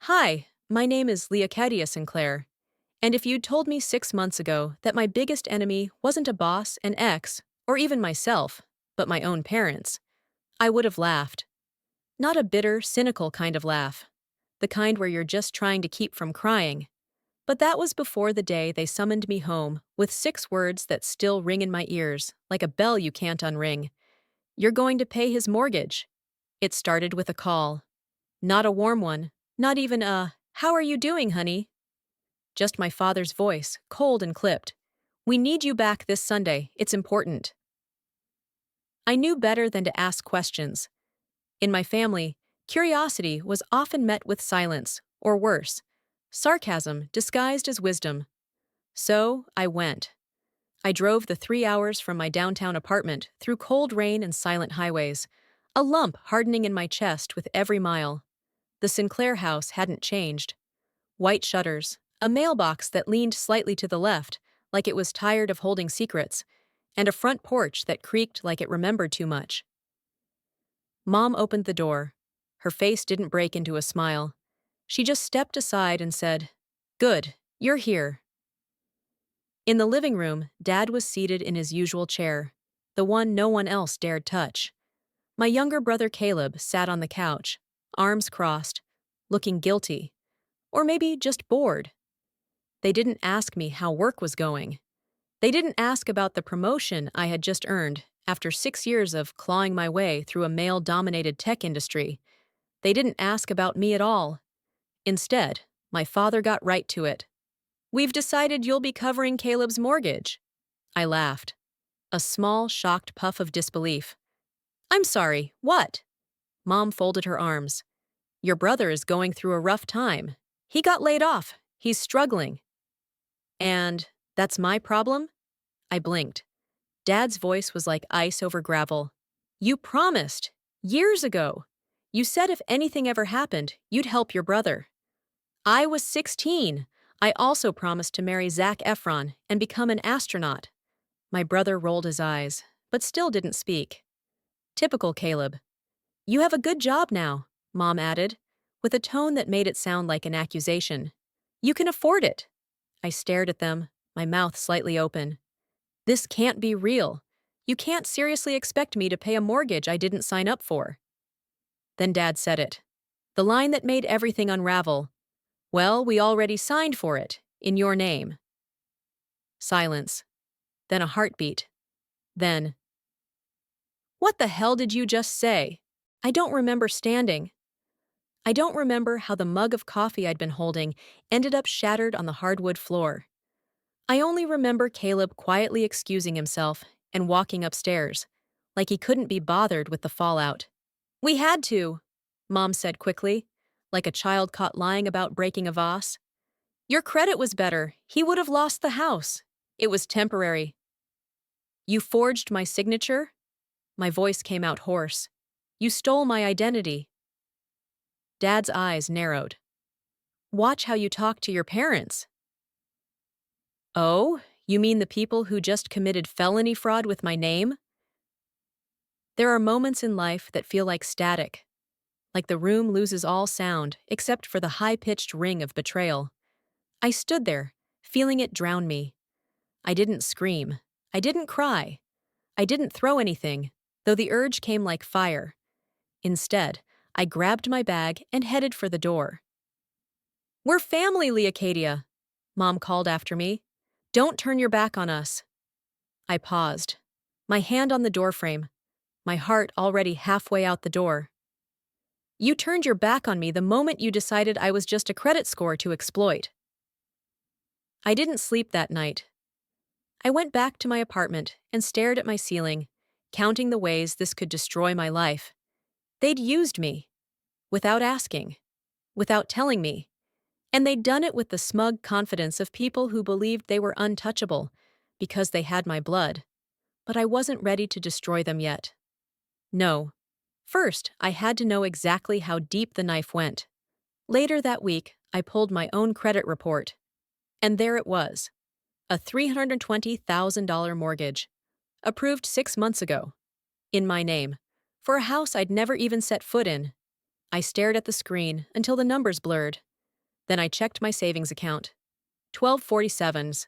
Hi, my name is Leocadia Sinclair, and if you'd told me 6 months ago that my biggest enemy wasn't a boss, an ex, or even myself, but my own parents, I would have laughed. Not a bitter, cynical kind of laugh, the kind where you're just trying to keep from crying. But that was before the day they summoned me home with 6 words that still ring in my ears, like a bell you can't unring. You're going to pay his mortgage. It started with a call. Not a warm one, not even a, "How are you doing, honey?" Just my father's voice, cold and clipped. "We need you back this Sunday, it's important." I knew better than to ask questions. In my family, curiosity was often met with silence, or worse, sarcasm disguised as wisdom. So, I went. I drove the 3 hours from my downtown apartment through cold rain and silent highways, a lump hardening in my chest with every mile. The Sinclair house hadn't changed. White shutters, a mailbox that leaned slightly to the left, like it was tired of holding secrets, and a front porch that creaked like it remembered too much. Mom opened the door. Her face didn't break into a smile. She just stepped aside and said, "Good, you're here." In the living room, Dad was seated in his usual chair, the one no one else dared touch. My younger brother Caleb sat on the couch, arms crossed, looking guilty, or maybe just bored. They didn't ask me how work was going. They didn't ask about the promotion I had just earned after 6 years of clawing my way through a male-dominated tech industry. They didn't ask about me at all. Instead, my father got right to it. "We've decided you'll be covering Caleb's mortgage." I laughed. A small, shocked puff of disbelief. "I'm sorry, what?" Mom folded her arms. "Your brother is going through a rough time. He got laid off. He's struggling." "And that's my problem?" I blinked. Dad's voice was like ice over gravel. "You promised. Years ago. You said if anything ever happened, you'd help your brother." "I was 16. I also promised to marry Zac Efron and become an astronaut." My brother rolled his eyes, but still didn't speak. Typical Caleb. "You have a good job now," Mom added, with a tone that made it sound like an accusation. "You can afford it." I stared at them, my mouth slightly open. This can't be real. You can't seriously expect me to pay a mortgage I didn't sign up for. Then Dad said it. The line that made everything unravel. "Well, we already signed for it, in your name." Silence. Then a heartbeat. Then, "What the hell did you just say?" I don't remember standing. I don't remember how the mug of coffee I'd been holding ended up shattered on the hardwood floor. I only remember Caleb quietly excusing himself and walking upstairs, like he couldn't be bothered with the fallout. "We had to," Mom said quickly, like a child caught lying about breaking a vase. "Your credit was better. He would have lost the house. It was temporary." "You forged my signature?" My voice came out hoarse. "You stole my identity." Dad's eyes narrowed. "Watch how you talk to your parents." "Oh, you mean the people who just committed felony fraud with my name?" There are moments in life that feel like static, like the room loses all sound except for the high-pitched ring of betrayal. I stood there, feeling it drown me. I didn't scream. I didn't cry. I didn't throw anything, though the urge came like fire. Instead, I grabbed my bag and headed for the door. "We're family, Leocadia," Mom called after me. "Don't turn your back on us." I paused, my hand on the doorframe, my heart already halfway out the door. "You turned your back on me the moment you decided I was just a credit score to exploit." I didn't sleep that night. I went back to my apartment and stared at my ceiling, counting the ways this could destroy my life. They'd used me, without asking, without telling me, and they'd done it with the smug confidence of people who believed they were untouchable because they had my blood. But I wasn't ready to destroy them yet. No. First, I had to know exactly how deep the knife went. Later that week, I pulled my own credit report. And there it was. A $320,000 mortgage. Approved 6 months ago. In my name. For a house I'd never even set foot in. I stared at the screen until the numbers blurred. Then I checked my savings account. 1247s.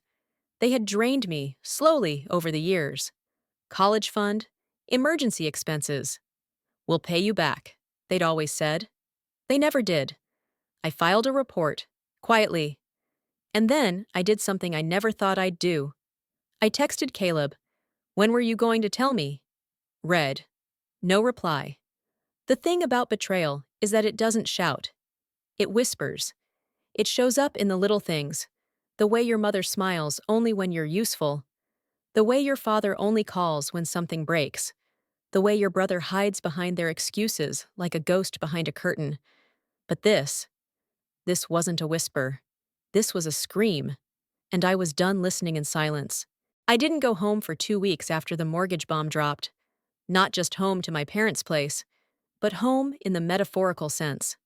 They had drained me, slowly, over the years. College fund, emergency expenses. We'll pay you back, they'd always said. They never did. I filed a report, quietly. And then I did something I never thought I'd do. I texted Caleb, "When were you going to tell me?" Read. No reply. The thing about betrayal is that it doesn't shout. It whispers. It shows up in the little things. The way your mother smiles only when you're useful. The way your father only calls when something breaks. The way your brother hides behind their excuses like a ghost behind a curtain. But this wasn't a whisper. This was a scream. And I was done listening in silence. I didn't go home for 2 weeks after the mortgage bomb dropped. Not just home to my parents' place, but home in the metaphorical sense.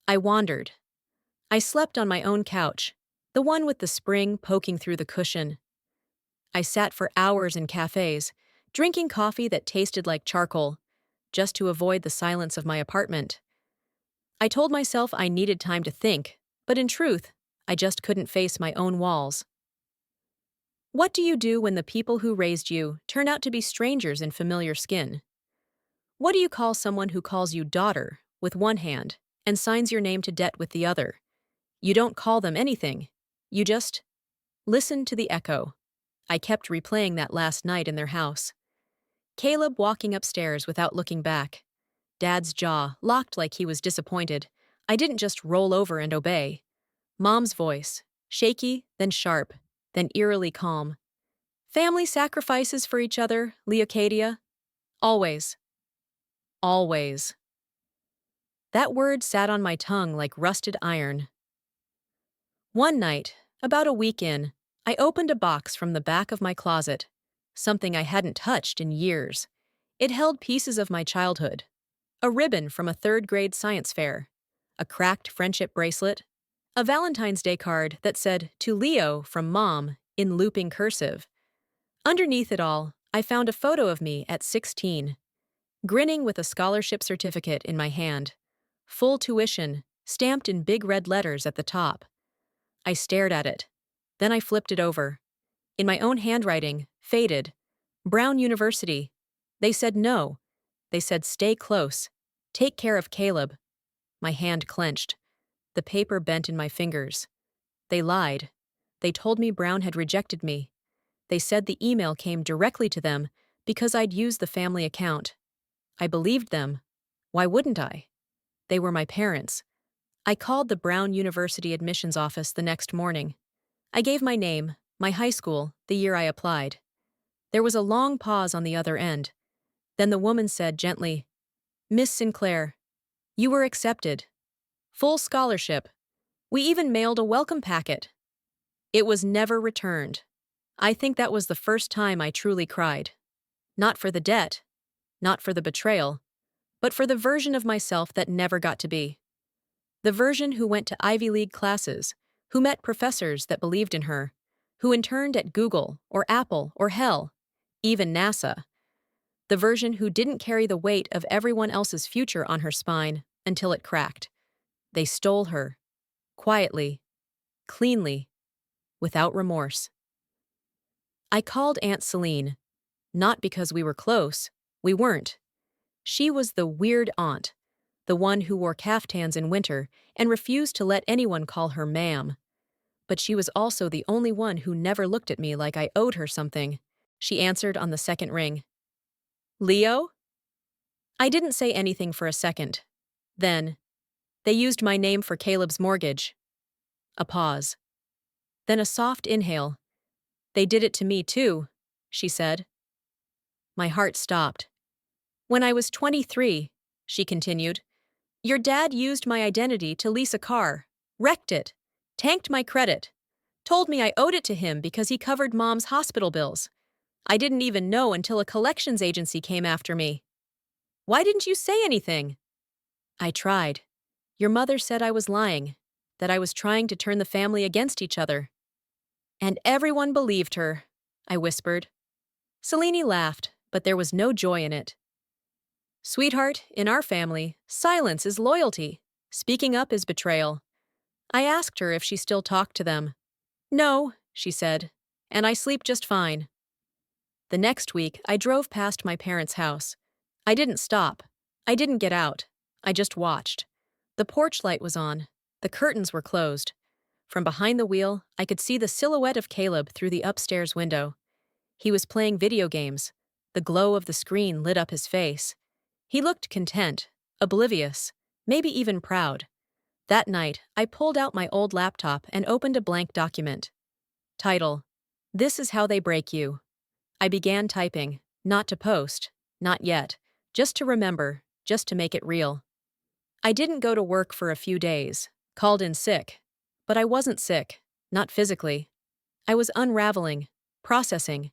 I wandered. I slept on my own couch, the one with the spring poking through the cushion. I sat for hours in cafes, drinking coffee that tasted like charcoal, just to avoid the silence of my apartment. I told myself I needed time to think, but in truth, I just couldn't face my own walls. What do you do when the people who raised you turn out to be strangers in familiar skin? What do you call someone who calls you daughter with one hand and signs your name to debt with the other? You don't call them anything. You just listen to the echo. I kept replaying that last night in their house. Caleb walking upstairs without looking back. Dad's jaw locked like he was disappointed. I didn't just roll over and obey. Mom's voice, shaky, then sharp, then eerily calm. Family sacrifices for each other, Leocadia. Always. Always. That word sat on my tongue like rusted iron. One night, about a week in, I opened a box from the back of my closet, something I hadn't touched in years. It held pieces of my childhood. A ribbon from a third-grade science fair, a cracked friendship bracelet, a Valentine's Day card that said, "To Leo from Mom," in looping cursive. Underneath it all, I found a photo of me at 16, grinning with a scholarship certificate in my hand. Full tuition, stamped in big red letters at the top. I stared at it. Then I flipped it over. In my own handwriting, faded. Brown University. They said no. They said stay close. Take care of Caleb. My hand clenched. The paper bent in my fingers. They lied. They told me Brown had rejected me. They said the email came directly to them because I'd used the family account. I believed them. Why wouldn't I? They were my parents. I called the Brown University admissions office the next morning. I gave my name, my high school, the year I applied. There was a long pause on the other end. Then the woman said gently, "Miss Sinclair, you were accepted. Full scholarship. We even mailed a welcome packet." It was never returned. I think that was the first time I truly cried. Not for the debt, not for the betrayal, but for the version of myself that never got to be. The version who went to Ivy League classes, who met professors that believed in her, who interned at Google or Apple or hell, even NASA. The version who didn't carry the weight of everyone else's future on her spine until it cracked. They stole her. Quietly. Cleanly. Without remorse. I called Aunt Celine. Not because we were close. We weren't. She was the weird aunt. The one who wore caftans in winter and refused to let anyone call her ma'am. But she was also the only one who never looked at me like I owed her something. She answered on the second ring. "Leo?" I didn't say anything for a second. Then, "They used my name for Caleb's mortgage." A pause. Then a soft inhale. "They did it to me too," she said. My heart stopped. "When I was 23, she continued, your dad used my identity to lease a car, wrecked it, tanked my credit, told me I owed it to him because he covered Mom's hospital bills. I didn't even know until a collections agency came after me. Why didn't you say anything?" I tried. Your mother said I was lying, that I was trying to turn the family against each other. "And everyone believed her," I whispered. Selene laughed, but there was no joy in it. "Sweetheart, in our family, silence is loyalty. Speaking up is betrayal. I asked her if she still talked to them. No, she said, and I sleep just fine. The next week, I drove past my parents' house. I didn't stop. I didn't get out. I just watched. The porch light was on. The curtains were closed. From behind the wheel, I could see the silhouette of Caleb through the upstairs window. He was playing video games. The glow of the screen lit up his face. He looked content, oblivious, maybe even proud. That night, I pulled out my old laptop and opened a blank document. Title: This is how they break you. I began typing, not to post, not yet, just to remember, just to make it real. I didn't go to work for a few days, called in sick. But I wasn't sick, not physically. I was unraveling, processing.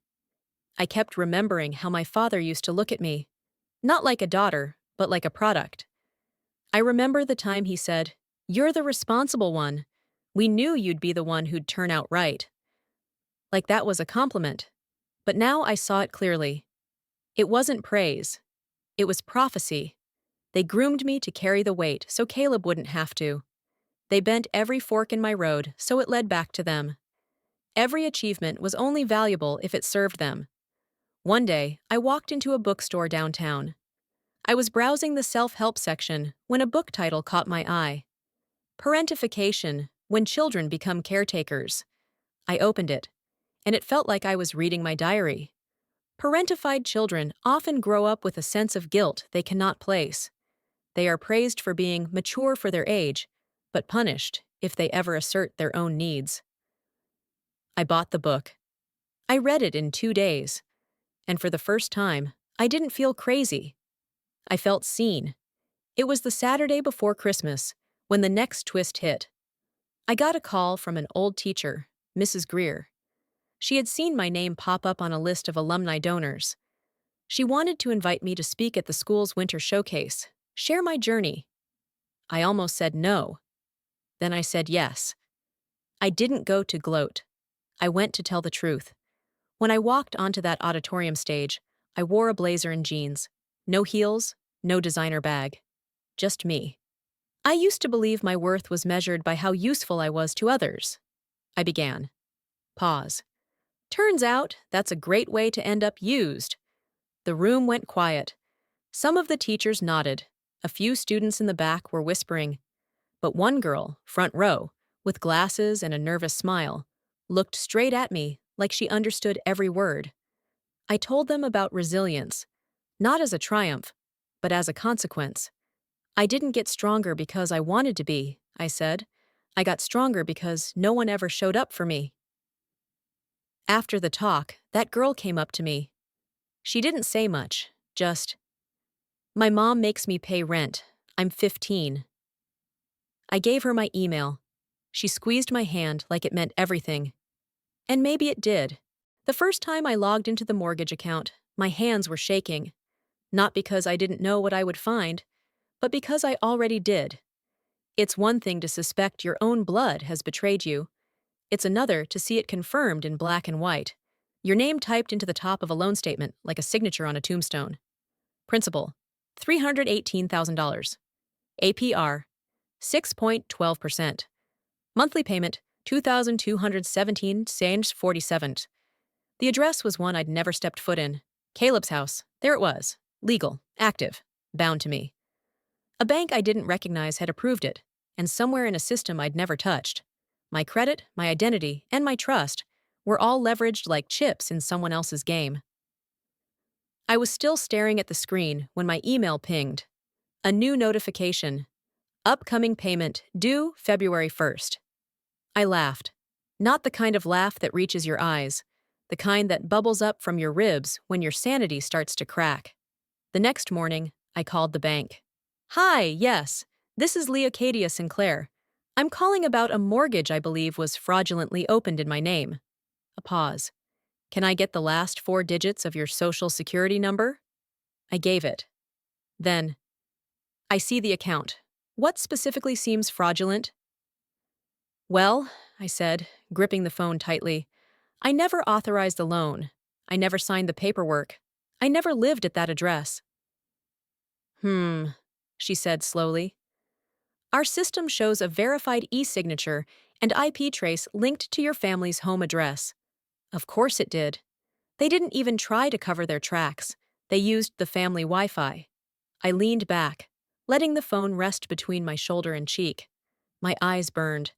I kept remembering how my father used to look at me. Not like a daughter, but like a product. I remember the time he said, "You're the responsible one. We knew you'd be the one who'd turn out right." Like that was a compliment. But now I saw it clearly. It wasn't praise. It was prophecy. They groomed me to carry the weight so Caleb wouldn't have to. They bent every fork in my road so it led back to them. Every achievement was only valuable if it served them. One day, I walked into a bookstore downtown. I was browsing the self-help section when a book title caught my eye. Parentification, When Children Become Caretakers. I opened it, and it felt like I was reading my diary. Parentified children often grow up with a sense of guilt they cannot place. They are praised for being mature for their age, but punished if they ever assert their own needs. I bought the book. I read it in 2 days, and for the first time, I didn't feel crazy. I felt seen. It was the Saturday before Christmas, when the next twist hit. I got a call from an old teacher, Mrs. Greer. She had seen my name pop up on a list of alumni donors. She wanted to invite me to speak at the school's winter showcase, share my journey. I almost said no. Then I said yes. I didn't go to gloat. I went to tell the truth. When I walked onto that auditorium stage, I wore a blazer and jeans. No heels, no designer bag. Just me. I used to believe my worth was measured by how useful I was to others. I began. Pause. Turns out, that's a great way to end up used. The room went quiet. Some of the teachers nodded. A few students in the back were whispering. But one girl, front row, with glasses and a nervous smile, looked straight at me like she understood every word. I told them about resilience, not as a triumph, but as a consequence. I didn't get stronger because I wanted to be, I said. I got stronger because no one ever showed up for me. After the talk, that girl came up to me. She didn't say much, just, "My mom makes me pay rent. I'm 15. I gave her my email. She squeezed my hand like it meant everything. And maybe it did. The first time I logged into the mortgage account, my hands were shaking. Not because I didn't know what I would find, but because I already did. It's one thing to suspect your own blood has betrayed you. It's another to see it confirmed in black and white. Your name typed into the top of a loan statement like a signature on a tombstone. Principal, $318,000. APR, 6.12%. Monthly payment, $2,217.47. The address was one I'd never stepped foot in. Caleb's house. There it was. Legal. Active. Bound to me. A bank I didn't recognize had approved it, and somewhere in a system I'd never touched. My credit, my identity, and my trust were all leveraged like chips in someone else's game. I was still staring at the screen when my email pinged. A new notification. Upcoming payment due February 1st. I laughed. Not the kind of laugh that reaches your eyes, the kind that bubbles up from your ribs when your sanity starts to crack. The next morning, I called the bank. "Hi, yes, this is Leocadia Sinclair. I'm calling about a mortgage I believe was fraudulently opened in my name." A pause. "Can I get the last 4 digits of your social security number?" I gave it. Then, "I see the account. What specifically seems fraudulent?" "Well," I said, gripping the phone tightly, "I never authorized the loan. I never signed the paperwork. I never lived at that address." She said slowly. Our system shows a verified e-signature and IP trace linked to your family's home address. Of course it did. They didn't even try to cover their tracks. They used the family Wi-Fi. I leaned back, letting the phone rest between my shoulder and cheek. My eyes burned.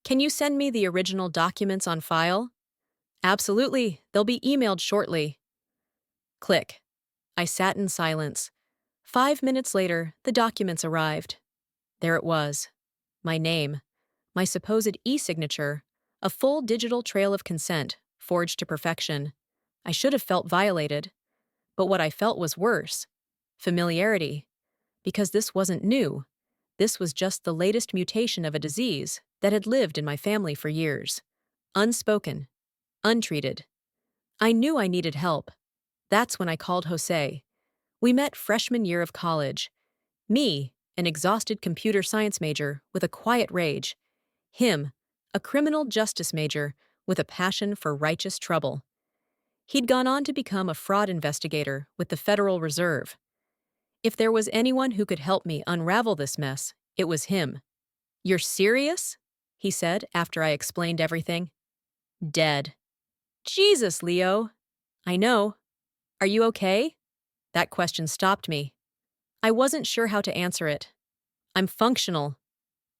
Can you send me the original documents on file? Absolutely. They'll be emailed shortly. Click. I sat in silence. 5 minutes later, the documents arrived. There it was. My name. My supposed e-signature. A full digital trail of consent, forged to perfection. I should have felt violated. But what I felt was worse. Familiarity. Because this wasn't new. This was just the latest mutation of a disease that had lived in my family for years. Unspoken. Untreated. I knew I needed help. That's when I called Jose. We met freshman year of college. Me, an exhausted computer science major with a quiet rage. Him, a criminal justice major with a passion for righteous trouble. He'd gone on to become a fraud investigator with the Federal Reserve. If there was anyone who could help me unravel this mess, it was him. "You're serious?" he said after I explained everything. "Dead." "Jesus, Leo." "I know. Are you okay?" That question stopped me. I wasn't sure how to answer it. "I'm functional."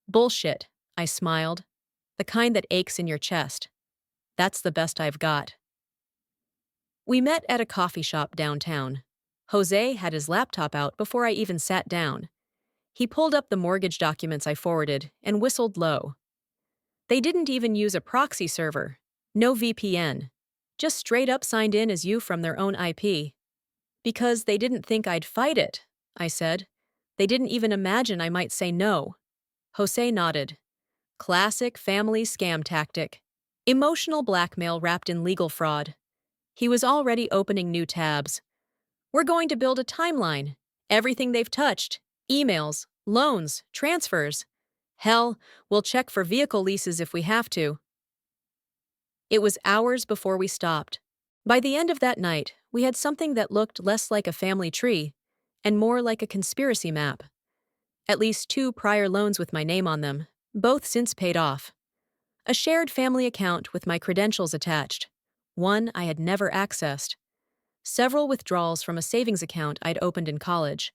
"Bullshit," I smiled. "The kind that aches in your chest. That's the best I've got." We met at a coffee shop downtown. Jose had his laptop out before I even sat down. He pulled up the mortgage documents I forwarded and whistled low. They didn't even use a proxy server. No VPN. Just straight up signed in as you from their own IP. "Because they didn't think I'd fight it," I said. "They didn't even imagine I might say no." Jose nodded. Classic family scam tactic. Emotional blackmail wrapped in legal fraud. He was already opening new tabs. "We're going to build a timeline. Everything they've touched. Emails, loans, transfers. Hell, we'll check for vehicle leases if we have to." It was hours before we stopped. By the end of that night, we had something that looked less like a family tree and more like a conspiracy map. At least 2 prior loans with my name on them, both since paid off. A shared family account with my credentials attached, one I had never accessed. Several withdrawals from a savings account I'd opened in college.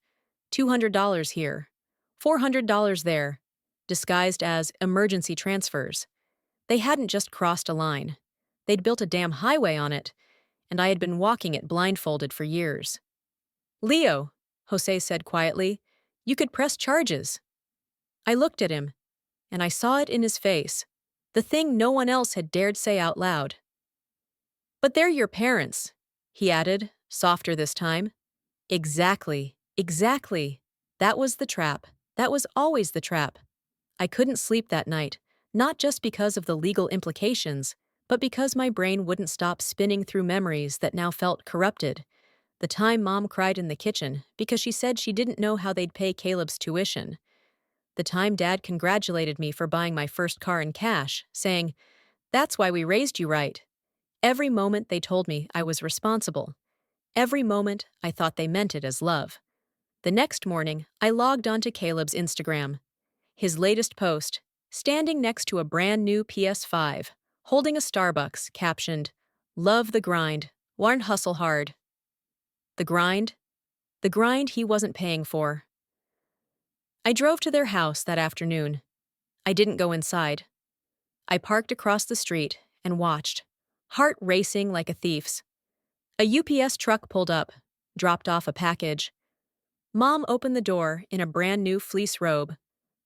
$200 here, $400 there, disguised as emergency transfers. They hadn't just crossed a line. They'd built a damn highway on it, and I had been walking it blindfolded for years. "Leo," Jose said quietly, "you could press charges." I looked at him, and I saw it in his face, the thing no one else had dared say out loud. "But they're your parents," he added, softer this time. Exactly, exactly. That was the trap. That was always the trap. I couldn't sleep that night, not just because of the legal implications, but because my brain wouldn't stop spinning through memories that now felt corrupted. The time Mom cried in the kitchen because she said she didn't know how they'd pay Caleb's tuition. The time Dad congratulated me for buying my first car in cash, saying, "That's why we raised you right." Every moment they told me I was responsible. Every moment I thought they meant it as love. The next morning, I logged onto Caleb's Instagram. His latest post, standing next to a brand new PS5, holding a Starbucks, captioned, "Love the grind, warn hustle hard." The grind? The grind he wasn't paying for. I drove to their house that afternoon. I didn't go inside. I parked across the street and watched, heart racing like a thief's. A UPS truck pulled up, dropped off a package. Mom opened the door in a brand new fleece robe,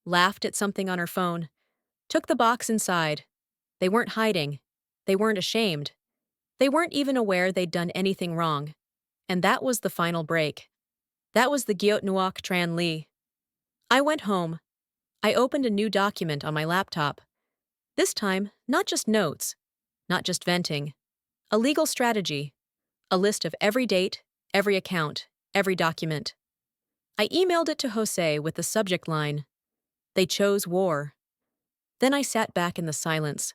laughed at something on her phone, took the box inside. They weren't hiding. They weren't ashamed. They weren't even aware they'd done anything wrong. And that was the final break. That was the Giot Nuok Tran Li. I went home. I opened a new document on my laptop. This time, not just notes, not just venting. A legal strategy. A list of every date, every account, every document. I emailed it to Jose with the subject line, "They chose war." Then I sat back in the silence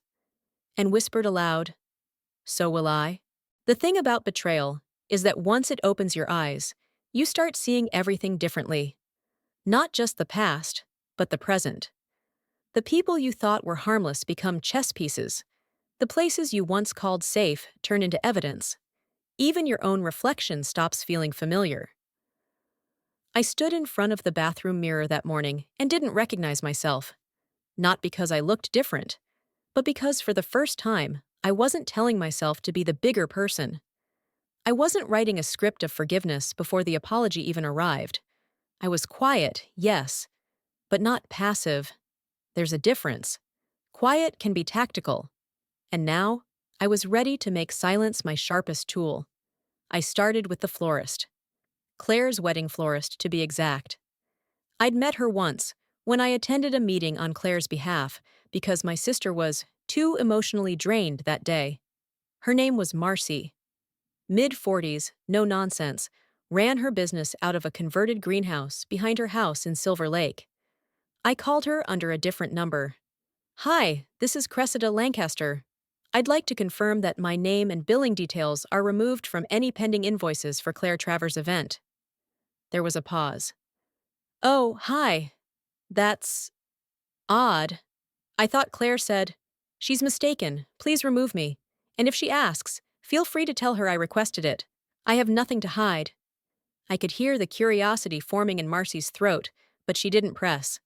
and whispered aloud, "So will I." The thing about betrayal is that once it opens your eyes, you start seeing everything differently. Not just the past, but the present. The people you thought were harmless become chess pieces. The places you once called safe turn into evidence. Even your own reflection stops feeling familiar. I stood in front of the bathroom mirror that morning and didn't recognize myself. Not because I looked different, but because for the first time, I wasn't telling myself to be the bigger person. I wasn't writing a script of forgiveness before the apology even arrived. I was quiet, yes, but not passive. There's a difference. Quiet can be tactical. And now, I was ready to make silence my sharpest tool. I started with the florist. Claire's wedding florist, to be exact. I'd met her once, when I attended a meeting on Claire's behalf, because my sister was too emotionally drained that day. Her name was Marcy. Mid-40s, no nonsense, ran her business out of a converted greenhouse behind her house in Silver Lake. I called her under a different number. "Hi, this is Cressida Lancaster. I'd like to confirm that my name and billing details are removed from any pending invoices for Claire Travers' event." There was a pause. "Oh, hi. That's odd. I thought Claire said, 'She's mistaken, please remove me. And if she asks, feel free to tell her I requested it. I have nothing to hide.'" I could hear the curiosity forming in Marcy's throat, but she didn't press.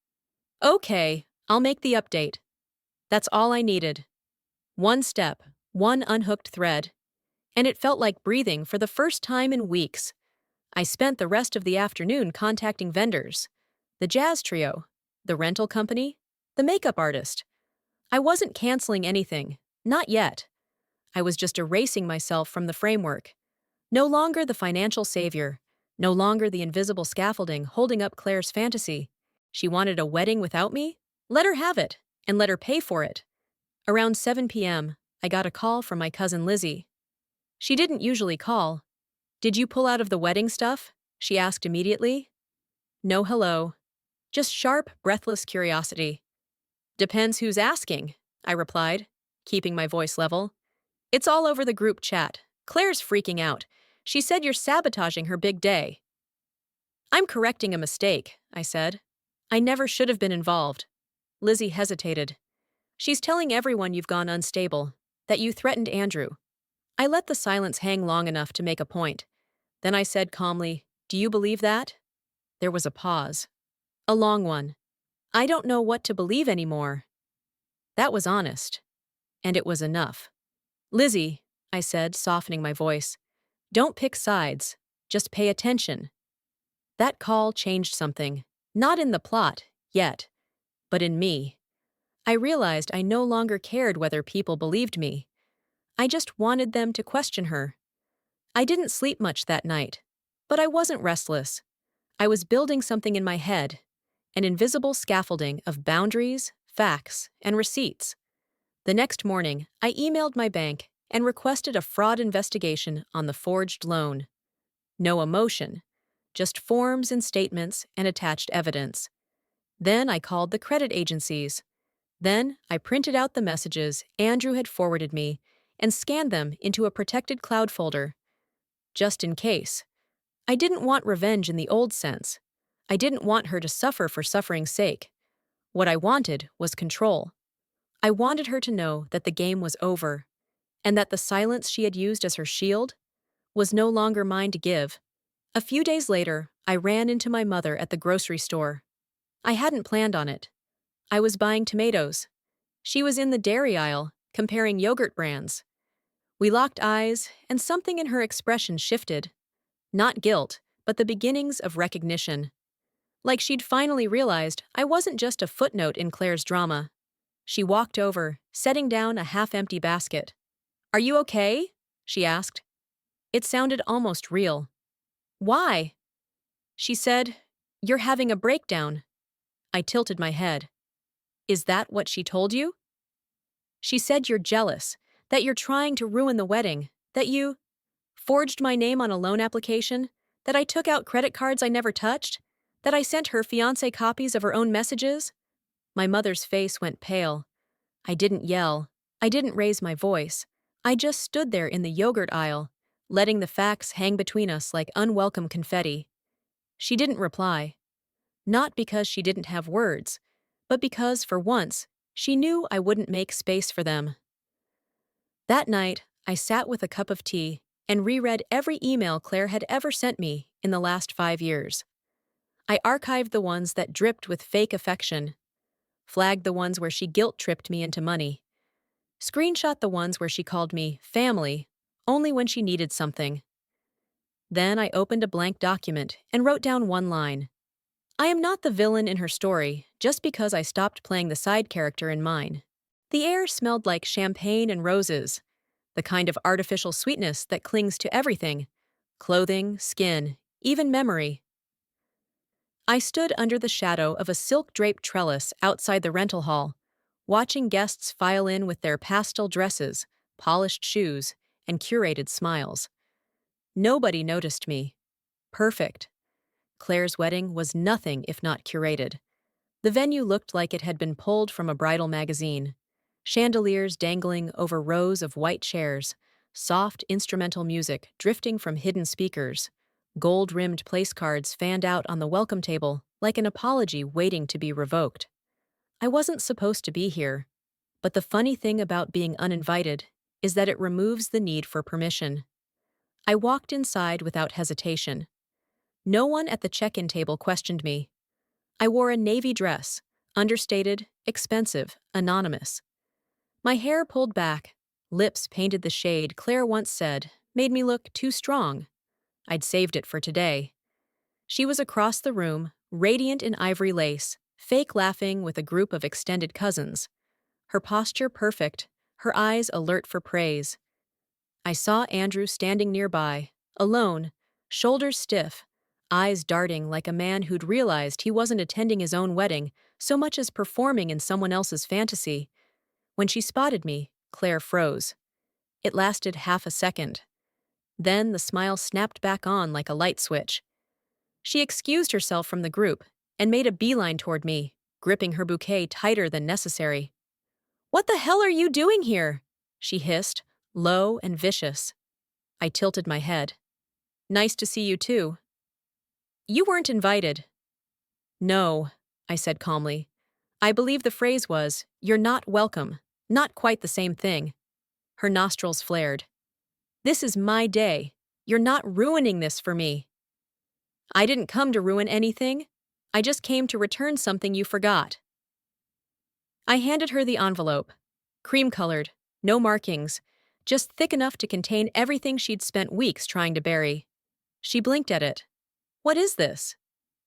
"Okay, I'll make the update." That's all I needed. One step, one unhooked thread. And it felt like breathing for the first time in weeks. I spent the rest of the afternoon contacting vendors. The jazz trio, the rental company, the makeup artist. I wasn't canceling anything, not yet. I was just erasing myself from the framework. No longer the financial savior, no longer the invisible scaffolding holding up Claire's fantasy. She wanted a wedding without me? Let her have it, and let her pay for it. Around 7 p.m., I got a call from my cousin Lizzie. She didn't usually call. "Did you pull out of the wedding stuff?" she asked immediately. No hello. Just sharp, breathless curiosity. "Depends who's asking," I replied, keeping my voice level. "It's all over the group chat. Claire's freaking out. She said you're sabotaging her big day." "I'm correcting a mistake," I said. "I never should have been involved." Lizzie hesitated. "She's telling everyone you've gone unstable, that you threatened Andrew." I let the silence hang long enough to make a point. Then I said calmly, "Do you believe that?" There was a pause. A long one. "I don't know what to believe anymore." That was honest. And it was enough. "Lizzie," I said, softening my voice, "don't pick sides. Just pay attention." That call changed something. Not in the plot, yet, but in me. I realized I no longer cared whether people believed me. I just wanted them to question her. I didn't sleep much that night, but I wasn't restless. I was building something in my head, an invisible scaffolding of boundaries, facts, and receipts. The next morning, I emailed my bank and requested a fraud investigation on the forged loan. No emotion, just forms and statements and attached evidence. Then I called the credit agencies. Then I printed out the messages Andrew had forwarded me and scanned them into a protected cloud folder. Just in case. I didn't want revenge in the old sense. I didn't want her to suffer for suffering's sake. What I wanted was control. I wanted her to know that the game was over, and that the silence she had used as her shield was no longer mine to give. A few days later, I ran into my mother at the grocery store. I hadn't planned on it. I was buying tomatoes. She was in the dairy aisle, comparing yogurt brands. We locked eyes, and something in her expression shifted. Not guilt, but the beginnings of recognition. Like she'd finally realized I wasn't just a footnote in Claire's drama. She walked over, setting down a half-empty basket. "Are you okay?" she asked. It sounded almost real. "Why?" She said, "You're having a breakdown." I tilted my head. "Is that what she told you?" "She said you're jealous, that you're trying to ruin the wedding, that you forged my name on a loan application, that I took out credit cards I never touched, that I sent her fiancé copies of her own messages." My mother's face went pale. I didn't yell. I didn't raise my voice. I just stood there in the yogurt aisle, letting the facts hang between us like unwelcome confetti. She didn't reply. Not because she didn't have words, but because, for once, she knew I wouldn't make space for them. That night, I sat with a cup of tea and reread every email Claire had ever sent me in the last 5 years. I archived the ones that dripped with fake affection, flagged the ones where she guilt-tripped me into money, screenshot the ones where she called me family only when she needed something. Then I opened a blank document and wrote down one line. I am not the villain in her story just because I stopped playing the side character in mine. The air smelled like champagne and roses, the kind of artificial sweetness that clings to everything: clothing, skin, even memory. I stood under the shadow of a silk-draped trellis outside the rental hall, watching guests file in with their pastel dresses, polished shoes, and curated smiles. Nobody noticed me. Perfect. Claire's wedding was nothing if not curated. The venue looked like it had been pulled from a bridal magazine. Chandeliers dangling over rows of white chairs, soft instrumental music drifting from hidden speakers, gold-rimmed place cards fanned out on the welcome table like an apology waiting to be revoked. I wasn't supposed to be here, but the funny thing about being uninvited is that it removes the need for permission. I walked inside without hesitation. No one at the check-in table questioned me. I wore a navy dress, understated, expensive, anonymous. My hair pulled back, lips painted the shade Claire once said made me look too strong. I'd saved it for today. She was across the room, radiant in ivory lace, fake laughing with a group of extended cousins. Her posture perfect, her eyes alert for praise. I saw Andrew standing nearby, alone, shoulders stiff, eyes darting like a man who'd realized he wasn't attending his own wedding so much as performing in someone else's fantasy. When she spotted me, Claire froze. It lasted half a second. Then the smile snapped back on like a light switch. She excused herself from the group and made a beeline toward me, gripping her bouquet tighter than necessary. "What the hell are you doing here?" she hissed, low and vicious. I tilted my head. "Nice to see you too." "You weren't invited." "No," I said calmly. I believe the phrase was, "You're not welcome." Not quite the same thing. Her nostrils flared. "This is my day. You're not ruining this for me." "I didn't come to ruin anything. I just came to return something you forgot." I handed her the envelope. Cream-colored, no markings, just thick enough to contain everything she'd spent weeks trying to bury. She blinked at it. "What is this?"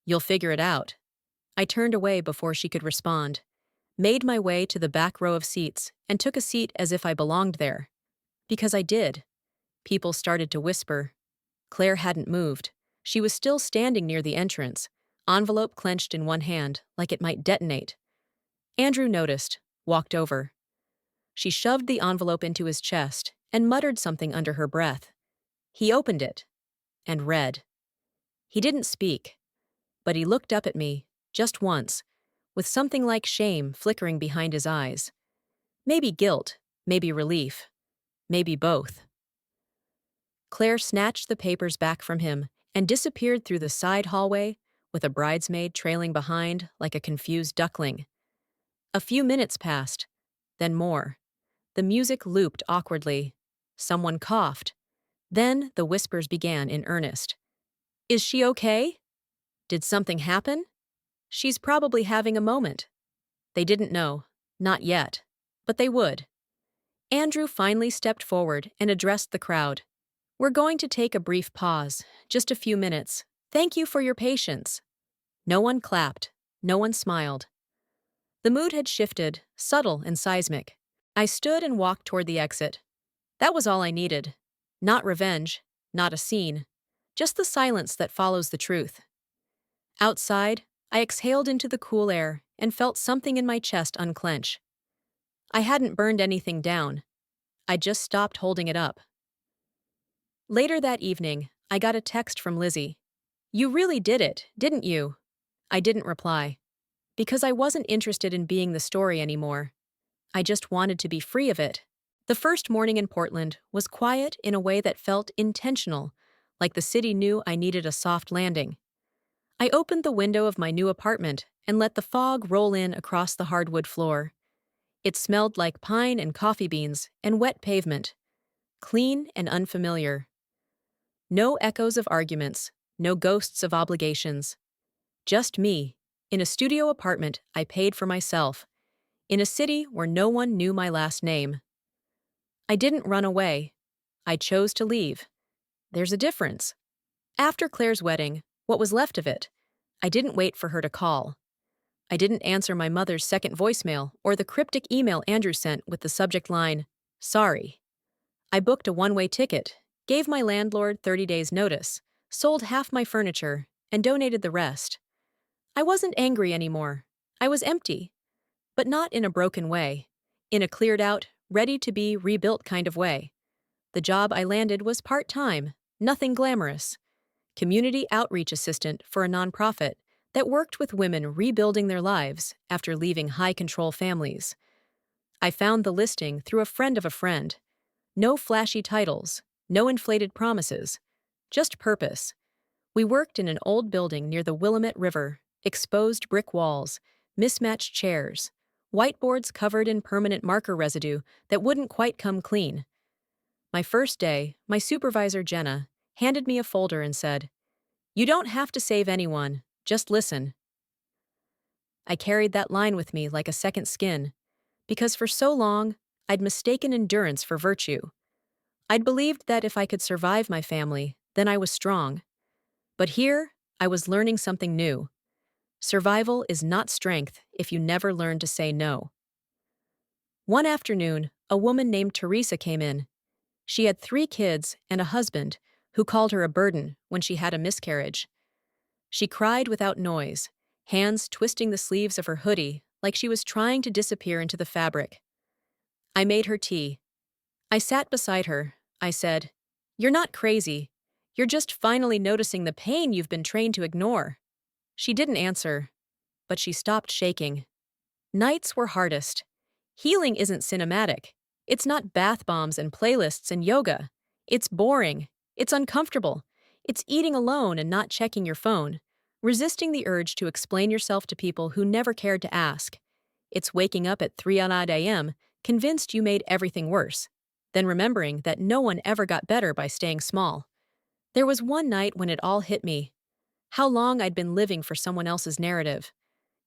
"You'll figure it out." I turned away before she could respond, made my way to the back row of seats, and took a seat as if I belonged there. Because I did. People started to whisper. Claire hadn't moved. She was still standing near the entrance, envelope clenched in one hand, like it might detonate. Andrew noticed, walked over. She shoved the envelope into his chest and muttered something under her breath. He opened it and read. He didn't speak, but he looked up at me, just once, with something like shame flickering behind his eyes. Maybe guilt, maybe relief, maybe both. Claire snatched the papers back from him and disappeared through the side hallway, with a bridesmaid trailing behind like a confused duckling. A few minutes passed, then more. The music looped awkwardly. Someone coughed. Then the whispers began in earnest. "Is she okay? Did something happen? She's probably having a moment." They didn't know. Not yet. But they would. Andrew finally stepped forward and addressed the crowd. "We're going to take a brief pause, just a few minutes. Thank you for your patience." No one clapped. No one smiled. The mood had shifted, subtle and seismic. I stood and walked toward the exit. That was all I needed. Not revenge, not a scene, just the silence that follows the truth. Outside, I exhaled into the cool air and felt something in my chest unclench. I hadn't burned anything down. I'd just stopped holding it up. Later that evening, I got a text from Lizzie. "You really did it, didn't you?" I didn't reply. Because I wasn't interested in being the story anymore. I just wanted to be free of it. The first morning in Portland was quiet in a way that felt intentional, like the city knew I needed a soft landing. I opened the window of my new apartment and let the fog roll in across the hardwood floor. It smelled like pine and coffee beans and wet pavement, clean and unfamiliar. No echoes of arguments, no ghosts of obligations. Just me, in a studio apartment I paid for myself, in a city where no one knew my last name. I didn't run away. I chose to leave. There's a difference. After Claire's wedding, what was left of it, I didn't wait for her to call. I didn't answer my mother's second voicemail or the cryptic email Andrew sent with the subject line, "Sorry." I booked a one-way ticket, gave my landlord 30 days' notice, sold half my furniture, and donated the rest. I wasn't angry anymore. I was empty, but not in a broken way, in a cleared-out, ready-to-be rebuilt kind of way. The job I landed was part-time, nothing glamorous. Community outreach assistant for a nonprofit that worked with women rebuilding their lives after leaving high-control families. I found the listing through a friend of a friend. No flashy titles, no inflated promises, just purpose. We worked in an old building near the Willamette River, exposed brick walls, mismatched chairs, whiteboards covered in permanent marker residue that wouldn't quite come clean. My first day, my supervisor, Jenna, handed me a folder and said, "You don't have to save anyone, just listen." I carried that line with me like a second skin, because for so long, I'd mistaken endurance for virtue. I'd believed that if I could survive my family, then I was strong. But here, I was learning something new. Survival is not strength if you never learn to say no. One afternoon, a woman named Teresa came in. She had 3 kids and a husband who called her a burden when she had a miscarriage. She cried without noise, hands twisting the sleeves of her hoodie like she was trying to disappear into the fabric. I made her tea. I sat beside her. I said, "You're not crazy. You're just finally noticing the pain you've been trained to ignore." She didn't answer, but she stopped shaking. Nights were hardest. Healing isn't cinematic. It's not bath bombs and playlists and yoga. It's boring. It's uncomfortable. It's eating alone and not checking your phone. Resisting the urge to explain yourself to people who never cared to ask. It's waking up at 3 odd a.m., convinced you made everything worse, then remembering that no one ever got better by staying small. There was one night when it all hit me. How long I'd been living for someone else's narrative.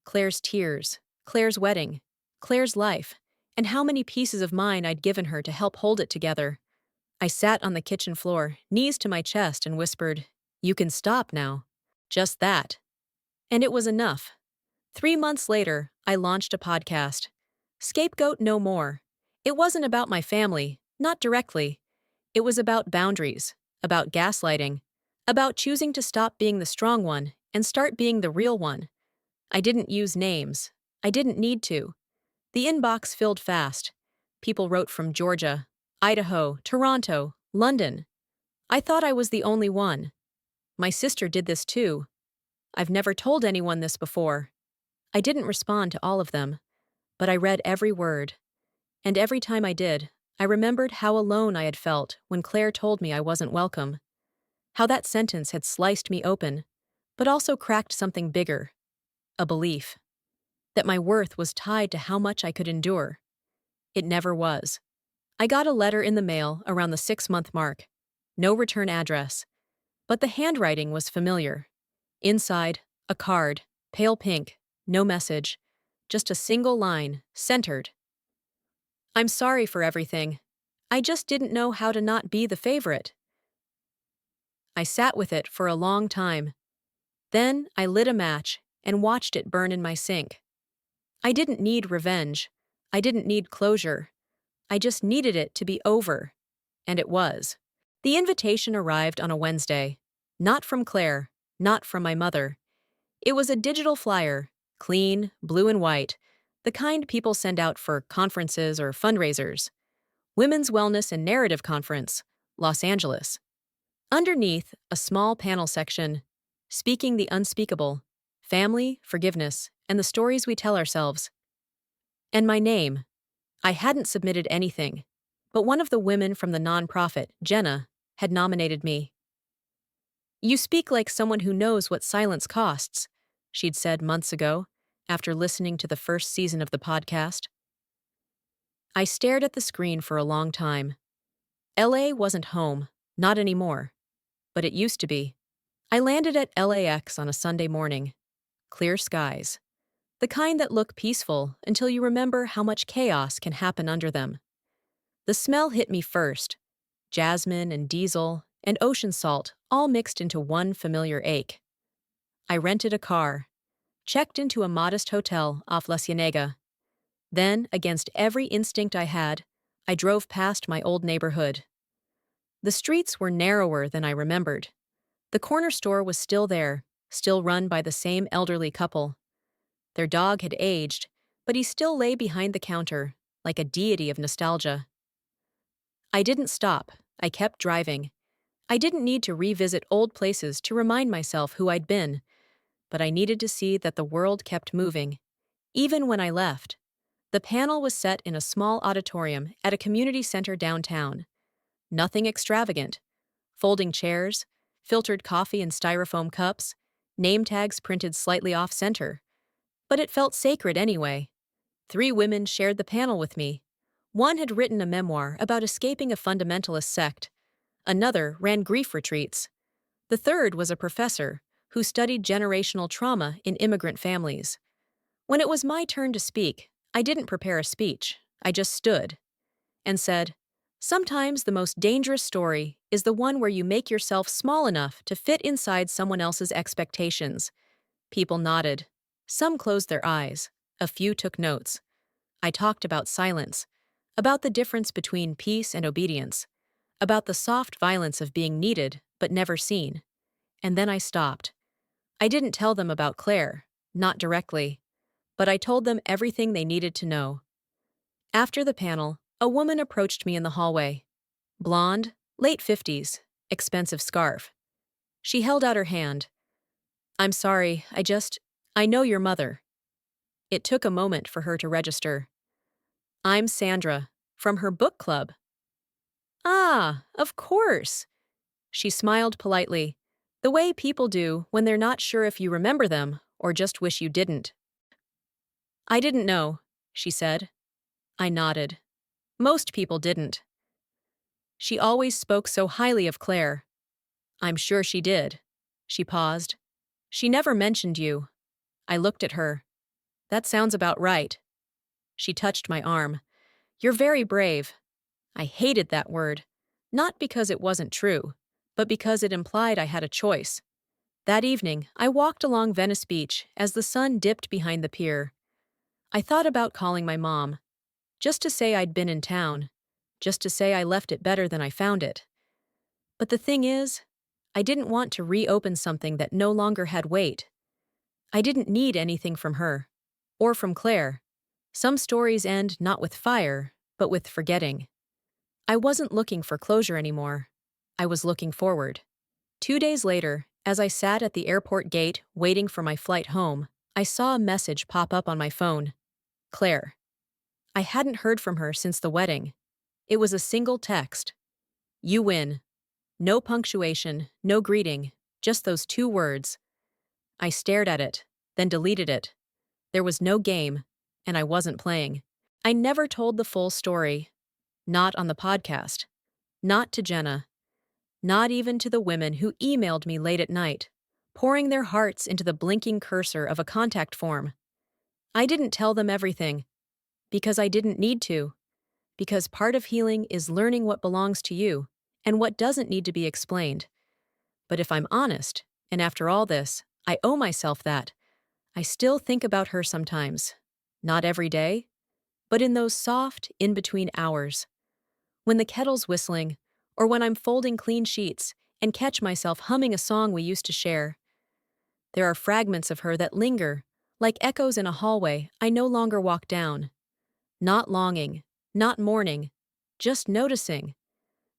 Claire's tears, Claire's wedding, Claire's life, and how many pieces of mine I'd given her to help hold it together. I sat on the kitchen floor, knees to my chest, and whispered, "You can stop now." Just that. And it was enough. 3 months later, I launched a podcast. Scapegoat No More. It wasn't about my family, not directly. It was about boundaries, about gaslighting, about choosing to stop being the strong one and start being the real one. I didn't use names. I didn't need to. The inbox filled fast. People wrote from Georgia, Idaho, Toronto, London. I thought I was the only one. My sister did this too. I've never told anyone this before. I didn't respond to all of them, but I read every word. And every time I did, I remembered how alone I had felt when Claire told me I wasn't welcome. How that sentence had sliced me open, but also cracked something bigger. A belief. That my worth was tied to how much I could endure. It never was. I got a letter in the mail around the 6-month mark. No return address. But the handwriting was familiar. Inside, a card, pale pink, no message. Just a single line, centered. "I'm sorry for everything. I just didn't know how to not be the favorite." I sat with it for a long time. Then I lit a match and watched it burn in my sink. I didn't need revenge. I didn't need closure. I just needed it to be over. And it was. The invitation arrived on a Wednesday. Not from Claire, not from my mother. It was a digital flyer, clean, blue and white, the kind people send out for conferences or fundraisers. Women's Wellness and Narrative Conference, Los Angeles. Underneath, a small panel section, Speaking the Unspeakable, Family, Forgiveness, and the Stories We Tell Ourselves. And my name. I hadn't submitted anything, but one of the women from the nonprofit, Jenna, had nominated me. You speak like someone who knows what silence costs, she'd said months ago, after listening to the first season of the podcast. I stared at the screen for a long time. LA wasn't home, not anymore, but it used to be. I landed at LAX on a Sunday morning. Clear skies. The kind that look peaceful until you remember how much chaos can happen under them. The smell hit me first. Jasmine and diesel and ocean salt all mixed into one familiar ache. I rented a car, checked into a modest hotel off La Cienega. Then, against every instinct I had, I drove past my old neighborhood. The streets were narrower than I remembered. The corner store was still there, still run by the same elderly couple. Their dog had aged, but he still lay behind the counter, like a deity of nostalgia. I didn't stop. I kept driving. I didn't need to revisit old places to remind myself who I'd been, but I needed to see that the world kept moving. Even when I left, the panel was set in a small auditorium at a community center downtown. Nothing extravagant. Folding chairs, filtered coffee in styrofoam cups, name tags printed slightly off-center. But it felt sacred anyway. 3 women shared the panel with me. One had written a memoir about escaping a fundamentalist sect. Another ran grief retreats. The third was a professor who studied generational trauma in immigrant families. When it was my turn to speak, I didn't prepare a speech. I just stood and said, "Sometimes the most dangerous story is the one where you make yourself small enough to fit inside someone else's expectations." People nodded. Some closed their eyes. A few took notes. I talked about silence, about the difference between peace and obedience, about the soft violence of being needed but never seen. And then I stopped. I didn't tell them about Claire, not directly, but I told them everything they needed to know. After the panel, a woman approached me in the hallway. Blonde, late 50s, expensive scarf. She held out her hand. "I'm sorry, I know your mother." It took a moment for her to register. "I'm Sandra, from her book club." "Ah, of course." She smiled politely, the way people do when they're not sure if you remember them or just wish you didn't. "I didn't know," she said. I nodded. Most people didn't. "She always spoke so highly of Claire." "I'm sure she did." She paused. "She never mentioned you." I looked at her. "That sounds about right." She touched my arm. "You're very brave." I hated that word, not because it wasn't true, but because it implied I had a choice. That evening, I walked along Venice Beach as the sun dipped behind the pier. I thought about calling my mom, just to say I'd been in town, just to say I left it better than I found it. But the thing is, I didn't want to reopen something that no longer had weight. I didn't need anything from her, or from Claire. Some stories end not with fire, but with forgetting. I wasn't looking for closure anymore. I was looking forward. 2 days later, as I sat at the airport gate waiting for my flight home, I saw a message pop up on my phone. Claire. I hadn't heard from her since the wedding. It was a single text. "You win." No punctuation, no greeting, just those 2 words. I stared at it, then deleted it. There was no game, and I wasn't playing. I never told the full story. Not on the podcast. Not to Jenna. Not even to the women who emailed me late at night, pouring their hearts into the blinking cursor of a contact form. I didn't tell them everything, because I didn't need to. Because part of healing is learning what belongs to you and what doesn't need to be explained. But if I'm honest, and after all this, I owe myself that, I still think about her sometimes. Not every day, but in those soft, in-between hours. When the kettle's whistling, or when I'm folding clean sheets and catch myself humming a song we used to share. There are fragments of her that linger, like echoes in a hallway I no longer walk down. Not longing, not mourning, just noticing.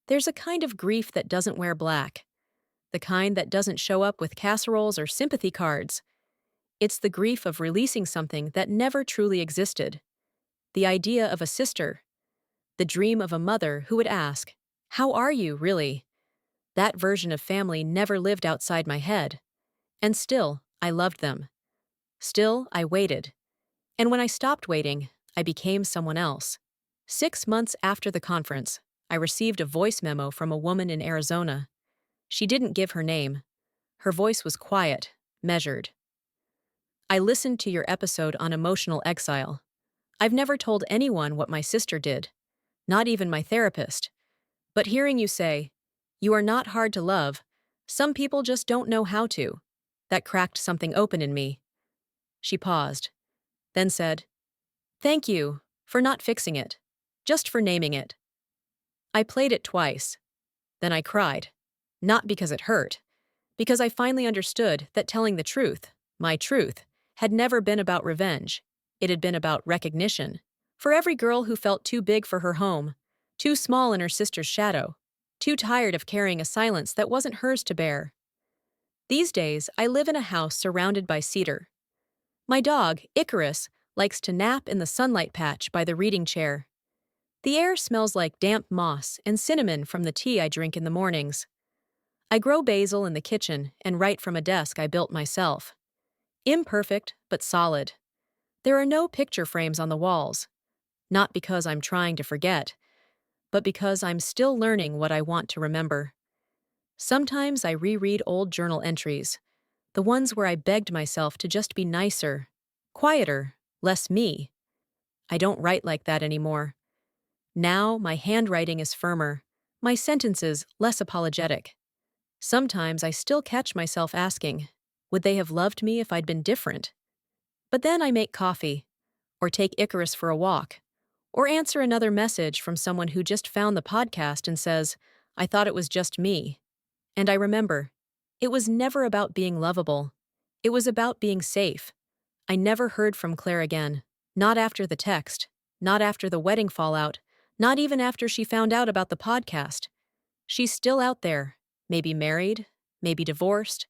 There's a kind of grief that doesn't wear black. The kind that doesn't show up with casseroles or sympathy cards. It's the grief of releasing something that never truly existed. The idea of a sister. The dream of a mother who would ask, "How are you, really?" That version of family never lived outside my head. And still, I loved them. Still, I waited. And when I stopped waiting, I became someone else. 6 months after the conference, I received a voice memo from a woman in Arizona. She didn't give her name. Her voice was quiet, measured. I listened to your episode on emotional exile. I've never told anyone what my sister did, not even my therapist. But hearing you say, "You are not hard to love, some people just don't know how to," that cracked something open in me. She paused, then said, "Thank you for not fixing it, just for naming it." I played it twice. Then I cried. Not because it hurt, because I finally understood that telling the truth, my truth, had never been about revenge. It had been about recognition. For every girl who felt too big for her home, too small in her sister's shadow, too tired of carrying a silence that wasn't hers to bear. These days, I live in a house surrounded by cedar. My dog, Icarus, likes to nap in the sunlight patch by the reading chair. The air smells like damp moss and cinnamon from the tea I drink in the mornings. I grow basil in the kitchen and write from a desk I built myself. Imperfect, but solid. There are no picture frames on the walls. Not because I'm trying to forget, but because I'm still learning what I want to remember. Sometimes I reread old journal entries, the ones where I begged myself to just be nicer, quieter, less me. I don't write like that anymore. Now my handwriting is firmer, my sentences less apologetic. Sometimes I still catch myself asking, would they have loved me if I'd been different? But then I make coffee, or take Icarus for a walk, or answer another message from someone who just found the podcast and says, I thought it was just me. And I remember, it was never about being lovable. It was about being safe. I never heard from Claire again, not after the text, not after the wedding fallout, not even after she found out about the podcast. She's still out there, maybe married, maybe divorced,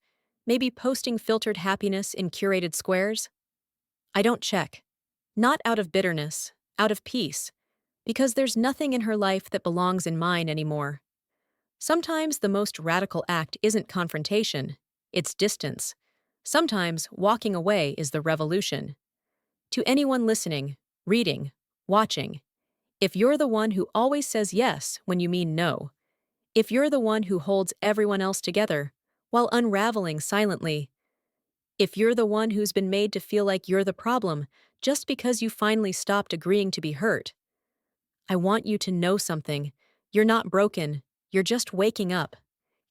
maybe posting filtered happiness in curated squares. I don't check. Not out of bitterness, out of peace, because there's nothing in her life that belongs in mine anymore. Sometimes the most radical act isn't confrontation, it's distance. Sometimes walking away is the revolution. To anyone listening, reading, watching, if you're the one who always says yes when you mean no, if you're the one who holds everyone else together while unraveling silently, if you're the one who's been made to feel like you're the problem just because you finally stopped agreeing to be hurt, I want you to know something. You're not broken. You're just waking up.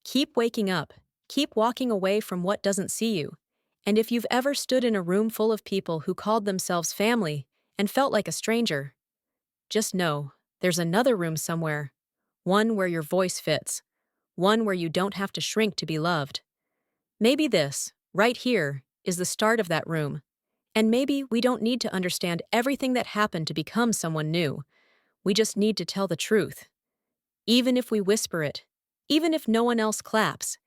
Keep waking up. Keep walking away from what doesn't see you. And if you've ever stood in a room full of people who called themselves family and felt like a stranger, just know there's another room somewhere. One where your voice fits. One where you don't have to shrink to be loved. Maybe this, right here, is the start of that room. And maybe we don't need to understand everything that happened to become someone new. We just need to tell the truth. Even if we whisper it, even if no one else claps,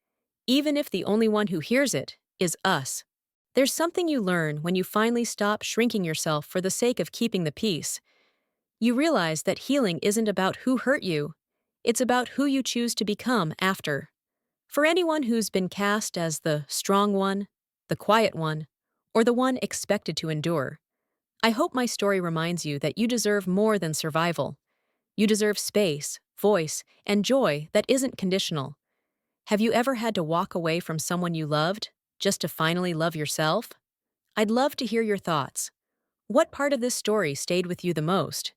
even if the only one who hears it is us. There's something you learn when you finally stop shrinking yourself for the sake of keeping the peace. You realize that healing isn't about who hurt you. It's about who you choose to become after. For anyone who's been cast as the strong one, the quiet one, or the one expected to endure, I hope my story reminds you that you deserve more than survival. You deserve space, voice, and joy that isn't conditional. Have you ever had to walk away from someone you loved just to finally love yourself? I'd love to hear your thoughts. What part of this story stayed with you the most?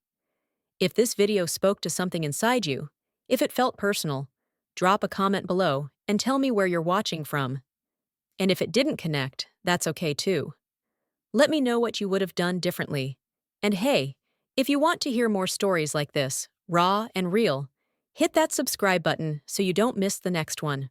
If this video spoke to something inside you, if it felt personal, drop a comment below and tell me where you're watching from. And if it didn't connect, that's okay too. Let me know what you would have done differently. And hey, if you want to hear more stories like this, raw and real, hit that subscribe button so you don't miss the next one.